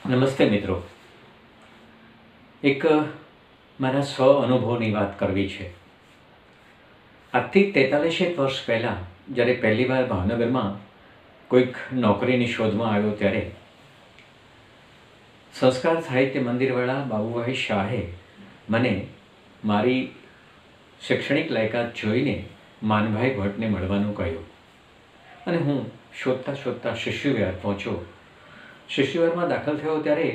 નમસ્તે મિત્રો, એક મારા સ્વ અનુભવની વાત કરવી છે। આજથી 43 વર્ષ પહેલાં જ્યારે પહેલીવાર ભાવનગરમાં કોઈક નોકરીની શોધમાં આવ્યો ત્યારે સંસ્કાર સાહિત્ય મંદિરવાળા બાબુભાઈ શાહે મને મારી શૈક્ષણિક લાયકાત જોઈને માનભાઈ ભટ્ટને મળવાનું કહ્યું અને હું શોધતા શોધતા શિષ્યવિહાર પહોંચ્યો। શિષ્યવિહારમાં દાખલ થયો ત્યારે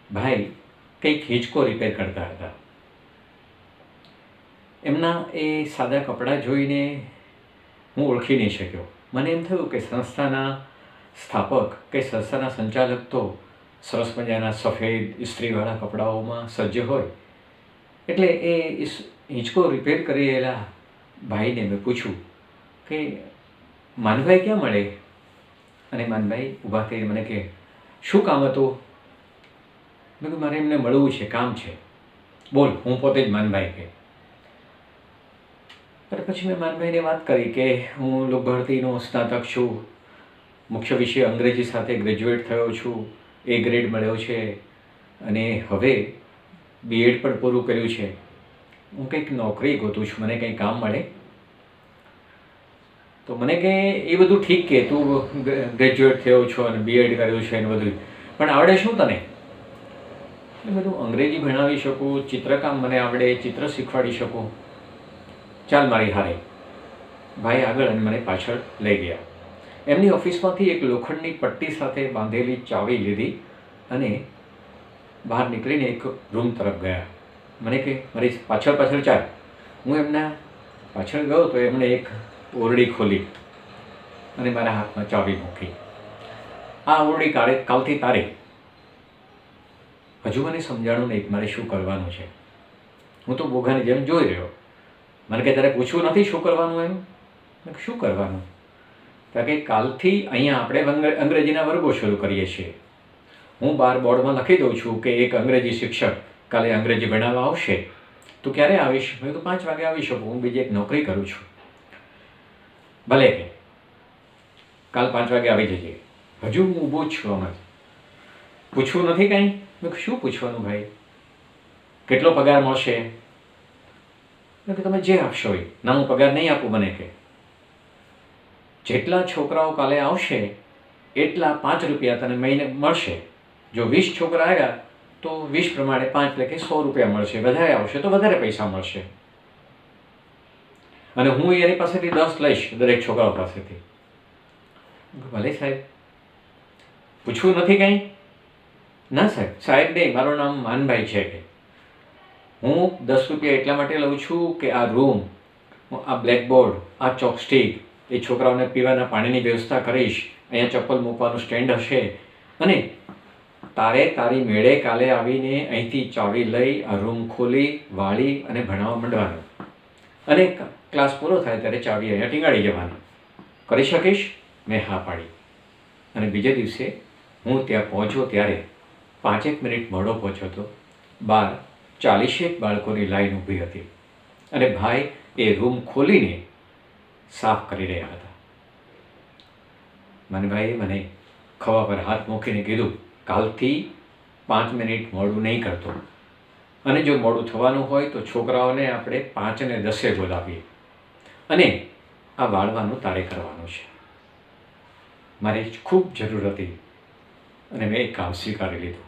ભાઈ કંઈક હિંચકો રિપેર કરતા હતા। એમના એ સાદા કપડાં જોઈને હું ઓળખી નહીં શક્યો। મને એમ થયું કે સંસ્થાના સ્થાપક કે સંસ્થાના સંચાલક તો સરસ મજાના સફેદ ઇસ્ત્રીવાળા કપડાઓમાં સજ્જ હોય, એટલે એ હિંચકો રિપેર કરી રહેલા ભાઈને મેં પૂછ્યું કે માનભાઈ ક્યાં મળે? અને માનભાઈ ઊભા થઈને મને કહે, શું કામ હતું? મેં કહ્યું, મારે એમને મળવું છે, કામ છે, બોલ। હું પોતે જ માનભાઈ કહે। અને પછી મેં માનભાઈને વાત કરી કે હું લોકભારતીનો સ્નાતક છું, મુખ્ય વિષય અંગ્રેજી સાથે ગ્રેજ્યુએટ થયો છું, A ગ્રેડ મળ્યો છે અને હવે B.Ed પણ પૂરું કર્યું છે। હું કંઈક નોકરી ગોતું છું, મને કંઈ કામ મળે? તો મને કહે, એ બધું ઠીક કે તું ગ્રેજ્યુએટ થયો છો અને B.Ed કર્યું છે ને બધું, પણ આવડે શું તને? એટલે બધું અંગ્રેજી ભણાવી શકું, ચિત્રકામ મને આવડે, ચિત્ર શીખવાડી શકું, ચાલ મારી હારે। ભાઈ આગળ અને મને પાછળ લઈ ગયા। એમની ઓફિસમાંથી એક લોખંડની પટ્ટી સાથે બાંધેલી ચાવી લીધી અને બહાર નીકળીને એક રૂમ તરફ ગયા। મને કહે, મારી પાછળ પાછળ ચાલ। હું એમના પાછળ ગયો તો એમણે એક ઓરડી ખોલી અને મારા હાથમાં ચાવી મૂકી। આ ઓરડી કાલથી તારે। હજુ મને સમજાણું નહીં મારે શું કરવાનું છે। હું તો બોઘાની જેમ જોઈ રહ્યો। મને કે, તારે પૂછવું નથી શું કરવાનું એમ? મેં શું કરવાનું? કારણ કે કાલથી અહીંયા આપણે અંગ્રેજીના વર્ગો શરૂ કરીએ છીએ। હું બહાર બોર્ડમાં લખી દઉં છું કે એક અંગ્રેજી શિક્ષક કાલે અંગ્રેજી ભણાવવા આવશે, તું ક્યારે આવીશ? મેં તો 5 વાગે આવી શકું, હું બીજી એક નોકરી કરું છું। ભલે કે કાલ 5 વાગે આવી જજે। હજુ હું ઊભો જ છું, આમાં પૂછવું નથી કાંઈ? મેં શું પૂછવાનું ભાઈ? કેટલો પગાર મળશે? મેં કે તમે જે આપશો એ। ના, હું પગાર નહીં આપું। મને કે જેટલા છોકરાઓ કાલે આવશે એટલા 5 રૂપિયા તને મહિને મળશે। જો 20 છોકરા આવ્યા તો 20 પ્રમાણે 5 એટલે કે 100 રૂપિયા મળશે। વધારે આવશે તો વધારે પૈસા મળશે અને હું એની પાસેથી 10 લઈશ, દરેક છોકરાઓ પાસેથી। ભલે સાહેબ, પૂછવું નથી કાંઈ? ના સાહેબ, સાહેબ નહીં, મારું નામ માનભાઈ છે કે હું 10 રૂપિયા એટલા માટે લઉં છું કે આ રૂમ, આ બ્લેકબોર્ડ, આ ચોકસ્ટિક, એ છોકરાઓને પીવાના પાણીની વ્યવસ્થા કરીશ, અહીંયા ચપ્પલ મૂકવાનું સ્ટેન્ડ હશે અને તારે તારી મેળે કાલે આવીને અહીંથી ચાવી લઈ આ રૂમ ખોલી વાળી અને ભણાવવા માંડવાનું અને ક્લાસ પૂરો થાય ત્યારે ચાવી અહીંયા ટીંગાડી જવાની। કરી શકીશ? મેં હા પાડી। અને બીજે દિવસે હું ત્યાં પહોંચ્યો ત્યારે 5 મિનિટ મોડો પહોંચ્યો હતો। બહાર 40 બાળકોની લાઈન ઊભી હતી અને ભાઈ એ રૂમ ખોલીને સાફ કરી રહ્યા હતા। માનભાઈએ મને ખભા પર હાથ મૂકીને કીધું, કાલથી 5 મિનિટ મોડું નહીં કરતો અને જો મોડું થવાનું હોય તો છોકરાઓને આપણે 5 ને 10 બોલાવીએ અને આ વાળવાનું તારે કરવાનું છે। મારી ખૂબ જરૂર હતી અને મેં એ કામ સ્વીકારી લીધું।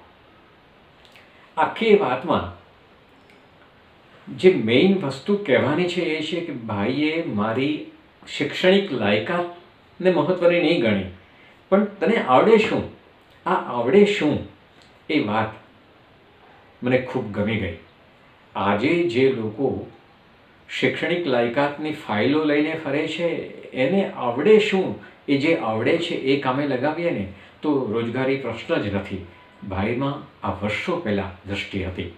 આખી વાતમાં જે મેઇન વસ્તુ કહેવાની છે એ છે કે ભાઈએ મારી શૈક્ષણિક લાયકાતને મહત્ત્વની નહીં ગણી, પણ તને આવડે શું? આ આવડે શું એ વાત મને ખૂબ ગમી ગઈ। આજે જે લોકો શૈક્ષણિક લાયકાતની ફાઇલો લઈને ફરે છે, એને આવડે શું? એ જે આવડે છે એ કામે લગાવીએ ને તો રોજગારી પ્રશ્ન જ નથી। ભાઈમાં આ વર્ષો પહેલાં દૃષ્ટિ હતી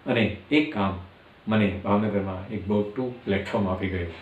અને એ કામ મને ભાવનગરમાં એક બહુ મોટું પ્લેટફોર્મ આપી ગયું।